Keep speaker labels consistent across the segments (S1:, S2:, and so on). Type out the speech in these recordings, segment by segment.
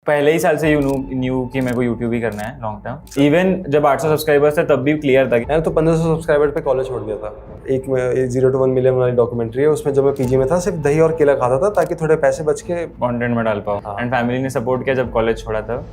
S1: पहले ही साल से यू न्यू कि मेरे को यूट्यूब ही करना है लॉन्ग टर्म। इवन जब 800 सब्सक्राइबर्स थे तब भी क्लियर था।
S2: मैंने तो 1500 सब्सक्राइबर पे कॉलेज छोड़ दिया था। एक 0 to 1 मिलियन वाली डॉक्यूमेंट्री है, उसमें जब मैं पीजी में था सिर्फ दही और केला खाता था ताकि थोड़े पैसे बच के
S1: कंटेंट में डाल पाओ। एंड फैमिली ने सपोर्ट किया जब कॉलेज छोड़ा तब।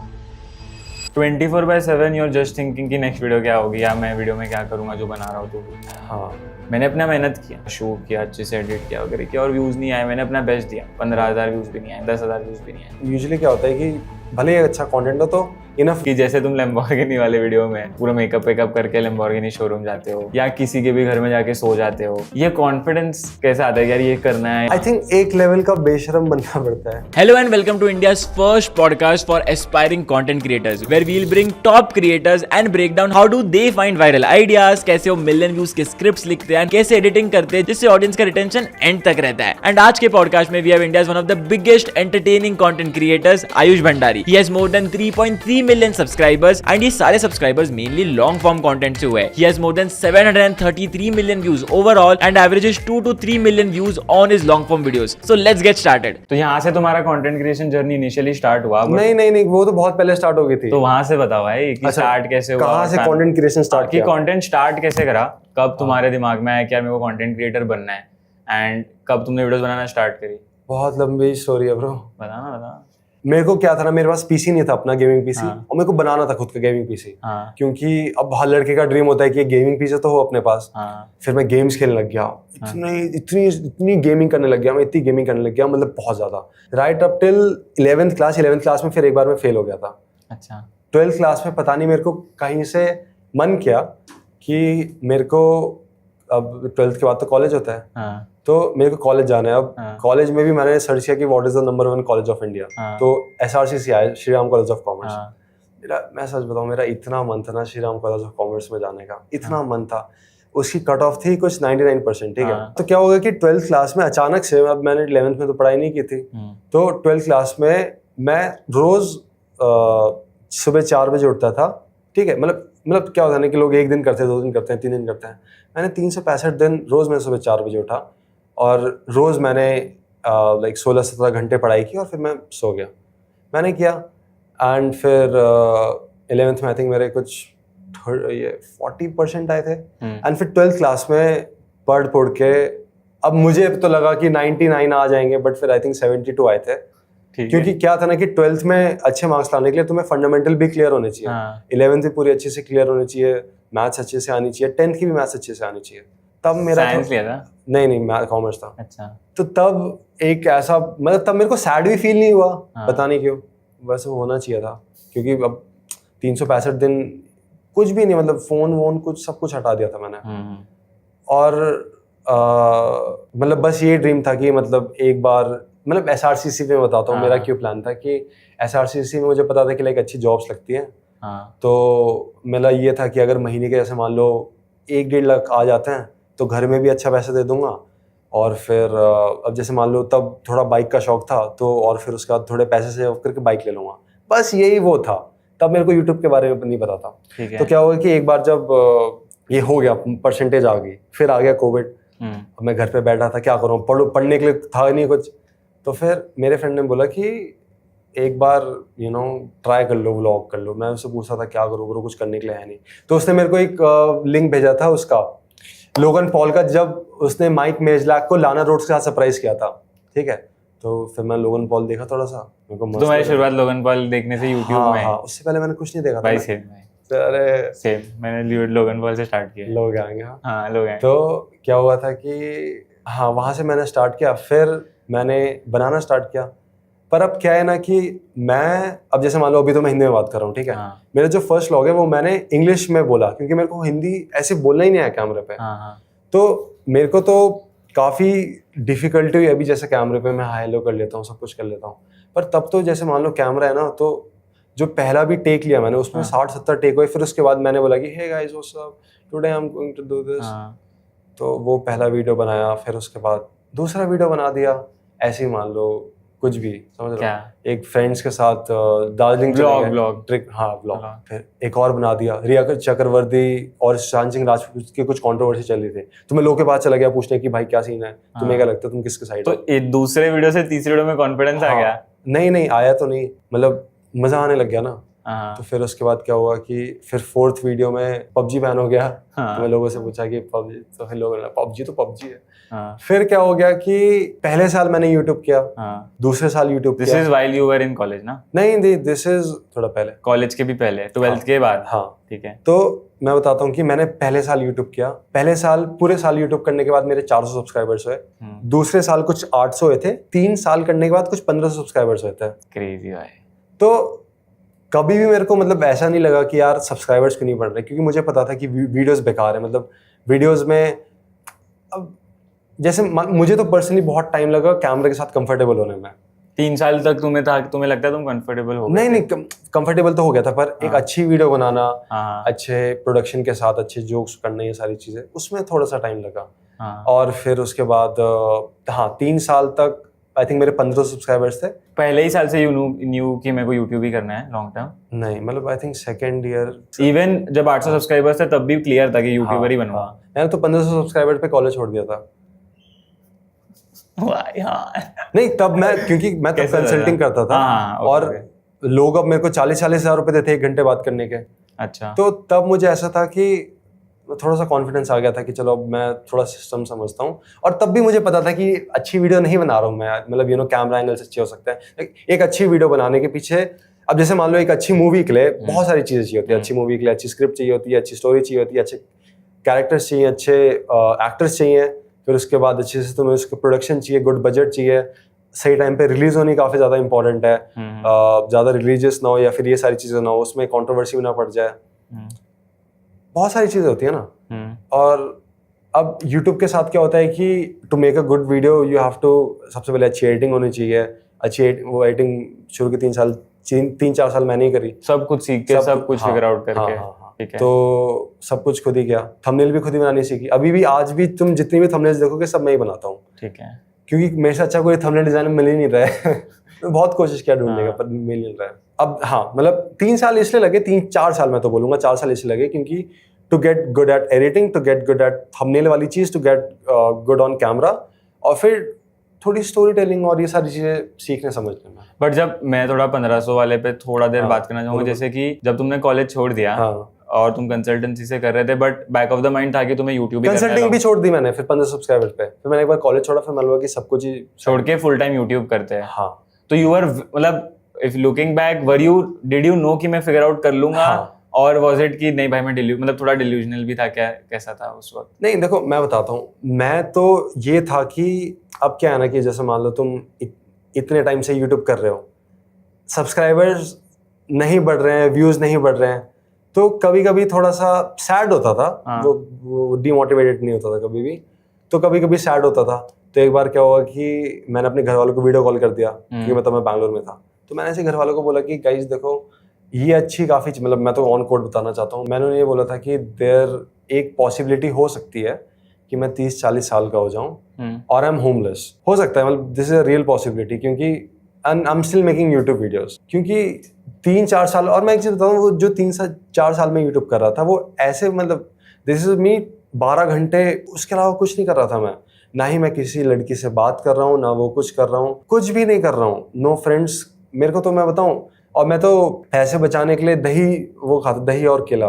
S1: 24/7 यूर जस्ट थिंकिंग कि नेक्स्ट वीडियो क्या होगी या मैं वीडियो में क्या करूंगा जो बना रहा हूँ। तो
S2: हाँ,
S1: मैंने अपना मेहनत किया, शूट किया, अच्छे से एडिट किया वगैरह किया और व्यूज़ नहीं आए। मैंने अपना बेस्ट दिया, 15,000 व्यूज़ भी नहीं आए, 10,000 व्यूज़ भी नहीं आए।
S2: यूजुअली क्या होता है कि भले ही अच्छा कंटेंट हो तो इनफ
S1: कि जैसे तुम लैम्बोर्गिनी वाले वीडियो में पूरा मेकअप वेकअप करके लैम्बोर्गिनी शोरूम जाते हो या किसी के भी घर में जाके सो जाते हो, ये कॉन्फिडेंस कैसे आता है यार ये करना है।
S2: आई थिंक एक लेवल का बेशरम बनना पड़ता है।
S3: Hello and welcome to India's first podcast for aspiring content creators, where we'll bring top creators and break down how do they find viral ideas, कैसे वो मिलियन व्यूज के स्क्रिप्ट्स लिखते हैं, कैसे एडिटिंग करते हैं जिससे ऑडियंस का रिटेंशन एंड तक रहता है। एंड आज के पॉडकास्ट में we have India's one of the biggest entertaining content creators, Ayush Bhandari. He has more than 3.3 million subscribers and ये सारे subscribers mainly long form content से हुए हैं। He has more than 733 million views overall and averages 2 to 3 million views on his long form videos. So let's get started.
S1: तो यहाँ से तुम्हारा content creation journey initially start हुआ?
S2: नहीं, वो तो बहुत पहले स्टार्ट हो गई थी।
S1: तो वहां से बताओ भाई कि स्टार्ट कैसे हुआ,
S2: कहाँ से कंटेंट क्रिएशन स्टार्ट किया,
S1: कंटेंट स्टार्ट कैसे करा, कब तुम्हारे दिमाग में आया कि यार मेरे को कंटेंट क्रिएटर बनना है, एंड कब तुमने वीडियोस बनाना स्टार्ट करी?
S2: बहुत लंबी स्टोरी है ब्रो।
S1: बता।
S2: मेरे को क्या था ना, मेरे पास पीसी नहीं था अपना, गेमिंग पीसी। और मेरे को बनाना था खुद का गेमिंग पीसी। क्योंकि अब हर लड़के का ड्रीम होता है कि गेमिंग पीसी तो हो अपने पास। फिर मैं गेम्स खेलने लग गया, इतनी गेमिंग करने लग गया, मैं इतनी गेमिंग करने लग गया, मतलब बहुत ज्यादा। Right up till 11th class में फिर एक बार मैं फेल हो गया था।
S1: अच्छा।
S2: 12th क्लास में पता नहीं मेरे को कहीं से मन किया कि मेरे को अब 12th के बाद तो कॉलेज होता है। तो मेरे को कॉलेज जाना है। अब कॉलेज में भी मैंने सर्च किया कि what is the number 1 college of India. तो SRCC आया, Shri Ram college of commerce. मैं सच बताऊं, मेरा इतना मन था ना Shri Ram college of commerce में जाने का, इतना मन था। उसकी कट ऑफ थी कुछ 99%, ठीक है। तो क्या होगा कि 12th क्लास में अचानक से, अब मैंने 11th में तो पढ़ाई नहीं की थी, तो 12th क्लास में मैं रोज सुबह 4 बजे उठता था, ठीक है। मतलब क्या होता है ना कि लोग एक दिन करते हैं, 2 दिन करते हैं, 3 दिन करते हैं। मैंने 365 दिन रोज मैं सुबह 4 बजे उठा और रोज मैंने लाइक 16-17 घंटे पढ़ाई की और फिर मैं सो गया। मैंने किया एंड फिर 11th में आई थिंक मेरे कुछ 40% आए थे। एंड फिर 12th क्लास में पढ़ के अब मुझे तो लगा कि 99 आ जाएंगे, बट फिर आई थिंक 72 आए थे। क्योंकि क्या था ना कि 12th में अच्छे मार्क्स लाने के लिए तुम्हें फंडामेंटल भी क्लियर होने चाहिए, 11th भी पूरी अच्छे से क्लियर होनी चाहिए, मैथ्स अच्छे से आनी चाहिए, 10th की भी मैथ्स अच्छे से आनी चाहिए। तब मेरा
S1: साइंस लिया था?
S2: नहीं, मैं कॉमर्स था।
S1: अच्छा।
S2: तो तब एक ऐसा, मतलब तब मेरे को सैड भी फील नहीं हुआ, पता नहीं क्यों, वैसे होना चाहिए था। क्योंकि अब 365 दिन कुछ भी नहीं, मतलब फोन वोन कुछ सब कुछ हटा दिया था मैंने। और मतलब बस ये ड्रीम था कि मतलब एक बार, मतलब SRCC में बताता हूँ मेरा क्यों प्लान था कि SRCC में मुझे पता था कि लाइक अच्छी जॉब्स लगती हैं। तो मेरा ये था कि अगर महीने के जैसे मान लो 1-1.5 लाख आ जाते हैं तो घर में भी अच्छा पैसा दे दूंगा, और फिर अब जैसे मान लो तब थोड़ा बाइक का शौक था, तो और फिर उसके बाद थोड़े पैसे सेव करके बाइक ले लूंगा। बस यही वो था। तब मेरे को यूट्यूब के बारे में नहीं पता था। तो क्या हुआ कि एक बार जब ये हो गया, परसेंटेज आ गई, फिर आ गया कोविड। मैं घर पे बैठा था, क्या करूँ, पढ़ने के लिए था नहीं कुछ। तो फिर मेरे फ्रेंड ने बोला कि एक बार ट्राई कर लो, व्लॉग कर लो। मैं उससे पूछा था क्या करूँ, कुछ करने के लिए है नहीं। तो उसने मेरे को एक लिंक भेजा था उसका, लोगन पॉल का, जब उसने माइक मेजलैक को लाना रोड्स के साथ सरप्राइज किया था, ठीक है। तो फिर मैं लोगन पॉल देखा थोड़ा सा, मेरे को
S1: तुम्हारी शुरुआत लोगन पॉल देखने से यूट्यूब में?
S2: हाँ, उससे पहले मैंने कुछ नहीं देखा
S1: भाई।
S2: था। अरे
S1: सेम, मैंने लोगन पॉल से स्टार्ट किया।
S2: लोग आएंगे।
S1: हाँ, लोग आएंगे।
S2: तो क्या हुआ था कि हाँ, वहाँ से मैंने स्टार्ट किया, फिर मैंने बनाना स्टार्ट किया। पर अब क्या है ना कि मैं, अब जैसे मान लो अभी तो मैं हिंदी में बात कर रहा हूँ, ठीक है। मेरा जो फर्स्ट व्लॉग है वो मैंने इंग्लिश में बोला, क्योंकि मेरे को हिंदी ऐसे बोलना ही नहीं आया कैमरे पे। तो मेरे को तो काफ़ी डिफिकल्टी हुई। अभी जैसे कैमरे पे मैं हाई लो कर लेता हूँ, सब कुछ कर लेता हूँ, पर तब तो जैसे मान लो कैमरा है ना, तो जो पहला भी टेक लिया मैंने उसमें 60-70 टेक हुए। फिर उसके बाद मैंने बोला कि hey guys what's up, today I am going to do this. तो वो पहला वीडियो बनाया, फिर उसके बाद दूसरा वीडियो बना दिया, ऐसे ही मान लो कुछ भी, समझ रहे हो। एक फ्रेंड्स के साथ दार्जिलिंग
S1: ब्लॉग
S2: ट्रिक, हाँ ब्लॉग। फिर एक और बना दिया, रिया चक्रवर्ती और सुशांत सिंह राजपूत की कुछ कंट्रोवर्सी चल रही थी, तो मैं लोगों के पास चला गया पूछने की भाई क्या सीन है, तुम्हें क्या लगता है, तुम किसके साइड हो।
S1: तो दूसरे वीडियो से तीसरे वीडियो में कॉन्फिडेंस आ गया?
S2: नहीं आया तो नहीं, मतलब मजा आने लग गया ना।
S1: हाँ
S2: तो फिर उसके बाद क्या हुआ कि फिर 4th वीडियो में पबजी बैन हो गया।
S1: हाँ।
S2: तो मैं लोगों से पूछा कि पबजी, तो फिर लोगों ने पबजी तो पबजी है।
S1: हाँ
S2: फिर क्या हो गया कि पहले साल मैंने यूट्यूब किया,
S1: हाँ।
S2: दूसरे साल यूट्यूब
S1: दिस
S2: किया।
S1: Is while you were in college ना?
S2: नहीं, दिस इज थोड़ा पहले,
S1: कॉलेज के भी पहले, 12th के बाद।
S2: हाँ।
S1: ठीक है।
S2: तो मैं बताता हूँ कि मैंने पहले साल यूट्यूब किया, पहले साल पूरे साल यूट्यूब करने के बाद मेरे 400 सब्सक्राइबर्स हुए। दूसरे साल कुछ 800 हुए थे, 3 साल करने के बाद कुछ 1500 सब्सक्राइबर्स हुए थे।
S1: क्रेजी भाई।
S2: तो कभी भी मेरे को मतलब ऐसा नहीं लगा कि यार सब्सक्राइबर्स क्यों नहीं बढ़ रहे, क्योंकि मुझे पता था कि वीडियोस बेकार है। मतलब वीडियोस में अब जैसे मुझे तो पर्सनली बहुत टाइम लगा कैमरे के साथ कंफर्टेबल होने में।
S1: 3 साल तक तुम्हें लगता है तुम कंफर्टेबल हो गए?
S2: नहीं, कंफर्टेबल तो हो गया था, पर एक अच्छी वीडियो बनाना,
S1: हाँ
S2: अच्छे प्रोडक्शन के साथ अच्छे जोक्स करने, ये सारी चीजें, उसमें थोड़ा सा टाइम लगा।
S1: हाँ।
S2: और फिर उसके बाद हाँ 3 साल तक आई थिंक मेरे 1500 सब्सक्राइबर्स थे।
S1: पहले ही साल से यू न्यू कि मेरे को यूट्यूब ही करना है लॉन्ग टर्म?
S2: नहीं, मतलब I think second year.
S1: Even जब 800 सब्सक्राइबर्स थे तब भी क्लियर था कि यूट्यूबर ही बनूंगा?
S2: मैंने तो 1500 सब्सक्राइबर पे कॉलेज छोड़ दिया था। नहीं, तब मैं, क्योंकि मैं तब
S1: कैसे
S2: कंसल्टिंग
S1: लगा?
S2: करता था।
S1: हाँ, ओके,
S2: और लोग अब मेरे को 40-40 हज़ार रुपए देते 1 घंटे बात करने के।
S1: अच्छा।
S2: तो तब मुझे ऐसा था कि थोड़ा सा कॉन्फिडेंस आ गया था कि चलो अब मैं थोड़ा सिस्टम समझता हूँ। और तब भी मुझे पता था कि अच्छी वीडियो नहीं बना रहा हूँ मैं, मतलब कैमरा एंगल्स अच्छे हो सकते हैं। एक अच्छी वीडियो बनाने के पीछे, अब जैसे मान लो एक अच्छी मूवी के लिए बहुत सारी चीज़ें चाहिए होती है। अच्छी मूवी के लिए अच्छी स्क्रिप्ट चाहिए होती है, अच्छी स्टोरी चाहिए होती है, अच्छे कैरेक्टर्स चाहिए, अच्छे एक्टर्स चाहिए। फिर उसके बाद अच्छे से तुम्हें उसका प्रोडक्शन चाहिए, गुड बजट चाहिए, सही टाइम पे रिलीज होनी काफ़ी ज़्यादा इंपॉर्टेंट है। ज़्यादा रिलीजियस ना हो या फिर ये सारी चीज़ें ना हो, उसमें कंट्रोवर्सी भी ना पड़ जाए। बहुत सारी चीज़ें होती है ना। और अब YouTube के साथ क्या होता है कि to make a good video you have to, सबसे पहले अच्छी एडिटिंग होनी चाहिए। वो एडिटिंग शुरू के 3-4 साल मैंने ही करी,
S1: सब कुछ सीख के, सब कुछ फिगर आउट करके।
S2: ठीक है। तो सब कुछ खुद ही किया, थंबनेल भी खुद ही बनानी सीखी। अभी भी, आज भी तुम जितनी भी थंबनेल्स देखोगे सब मैं ही बनाता हूँ।
S1: ठीक है।
S2: क्योंकि मेरे से अच्छा कोई थंबनेल डिजाइनर मिल ही नहीं रहा है। मैं बहुत कोशिश किया ढूंढने का, पर मिल नहीं रहा है। अब हाँ, मतलब 3 साल इसलिए लगे, 3-4 साल मैं तो बोलूंगा 4 साल इसलिए लगे, क्योंकि to get good at editing, to get good at thumbnail वाली चीज, to get good on camera, और फिर थोड़ी स्टोरी टेलिंग और ये सारी चीजें सीखने समझने में।
S1: बट जब मैं थोड़ा 1500 वाले पे थोड़ा देर बात करना चाहूंगा, जैसे कि जब तुमने कॉलेज छोड़ दिया और तुम कंसल्टेंसी से कर रहे थे, but back of the mind था कि तुम्हें यूट्यूब भी करना है।
S2: कंसल्टिंग भी छोड़ दी मैंने फिर 1500 सब्सक्राइबर्स पे। फिर मैंने एक बार कॉलेज छोड़ा, फिर मालूम कि सब कुछ ही
S1: छोड़ के फुल टाइम यूट्यूब करते हैं।
S2: हाँ।
S1: तो यू आर, मतलब if looking back, did you know कि मैं फिगर आउट कर लूंगा? और वाज इट कि नहीं भाई मैं मतलब थोड़ा डिल्यूजनल भी था क्या, कैसा था उस वक्त?
S2: नहीं, देखो मैं बताता हूँ, मैं तो ये था कि अब क्या है ना कि जैसे मान लो तुम इतने टाइम से यूट्यूब कर रहे हो, सब्सक्राइबर्स नहीं बढ़ रहे हैं, व्यूज नहीं बढ़ रहे हैं, तो कभी कभी थोड़ा सा सैड होता था। वो डिमोटिवेटेड नहीं होता था कभी भी, तो कभी कभी सैड होता था। तो एक बार क्या हुआ कि मैंने अपने घर वालों को वीडियो कॉल कर दिया, क्योंकि मैं बैंगलोर में था। तो मैंने ऐसे घर वालों को बोला कि गाइस देखो, ये अच्छी काफ़ी, मतलब मैं तो ऑन कोड बताना चाहता हूँ। मैंने उन्हें ये बोला था कि देयर एक पॉसिबिलिटी हो सकती है कि मैं 30-40 साल का हो जाऊँ और आई एम होमलेस। हो सकता है, मतलब this is a real possibility, क्योंकि I am still making YouTube videos. क्योंकि 3-4 साल, और मैं एक चीज़ बताऊँ, वो जो 3-4 साल में यूट्यूब कर रहा था, वो ऐसे, मतलब दिस इज मी 12 घंटे, उसके अलावा कुछ नहीं कर रहा था मैं। ना ही मैं किसी लड़की से बात कर रहा हूँ, ना वो कुछ कर रहा हूँ, कुछ भी नहीं कर रहा हूँ। नो फ्रेंड्स मेरे को, तो मैं बताऊँ, और मैं तो पैसे बचाने के लिए दही वो खाता, दही और केला।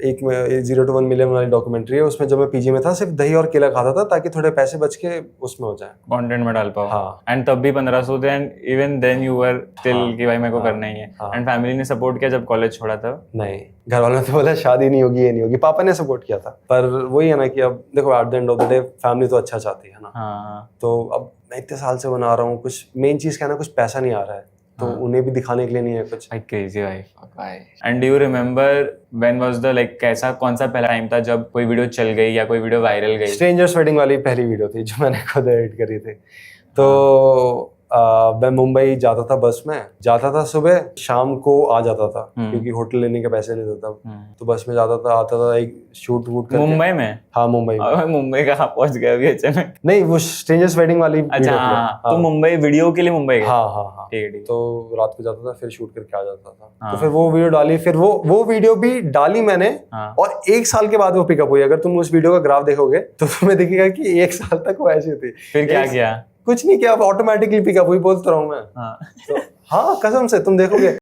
S2: एक 0 to 1 मिलियन वाली डॉक्यूमेंट्री है, उसमें जब मैं पीजी में था सिर्फ दही और केला खाता था, ताकि थोड़े पैसे बच के उसमें हो जाए,
S1: कंटेंट में डाल पाओ।
S2: हाँ।
S1: एंड तब भी 1500 थे, and even then you were still कि भाई मेरे को करना ही है। एंड फैमिली ने सपोर्ट किया जब कॉलेज छोड़ा तब? नहीं, घर वालों ने तो बोला शादी नहीं होगी, ये नहीं होगी। पापा ने सपोर्ट किया था, पर वही है ना कि अब देखो at the end of the day family तो अच्छा चाहती है ना। तो अब मैं इतने साल से बना रहा हूँ, कुछ मेन चीज क्या है ना, कुछ पैसा नहीं आ रहा है, तो उन्हें भी दिखाने के लिए नहीं है कुछ। क्रेजी भाई। And do you remember when was the कौन सा पहला टाइम था जब कोई वीडियो चल गई या कोई वीडियो वायरल गई?
S2: स्ट्रेंजर्स वेडिंग वाली पहली वीडियो थी जो मैंने खुद एडिट करी थी। तो मैं मुंबई जाता था, बस में जाता था, सुबह शाम को आ जाता था, क्योंकि होटल लेने के पैसे नहीं देता। तो बस में जाता था, आता था, एक शूट वूट करके।
S1: मुंबई में?
S2: हाँ, मुंबई में।
S1: मुंबई कहाँ पहुंच गया अभी अचानक?
S2: नहीं, वो स्ट्रेंजर्स वेडिंग वाली।
S1: अच्छा, हाँ। तो मुंबई वीडियो के लिए मुंबई गए?
S2: हाँ।
S1: ठीक।
S2: तो रात को जाता था, फिर शूट करके आ जाता था। तो फिर वो वीडियो डाली, फिर वो वीडियो भी डाली मैंने, और 1 साल के बाद वो पिकअप हुई। अगर तुम उस वीडियो का ग्राफ देखोगे तो तुम्हें दिखेगा कि 1 साल तक वो ऐसी थी।
S1: फिर क्या किया?
S2: कुछ नहीं किया, ऑटोमेटिकली पिकअप हुई, बोलता रहा हूँ मैं। तो हाँ, कसम से तुम देखोगे।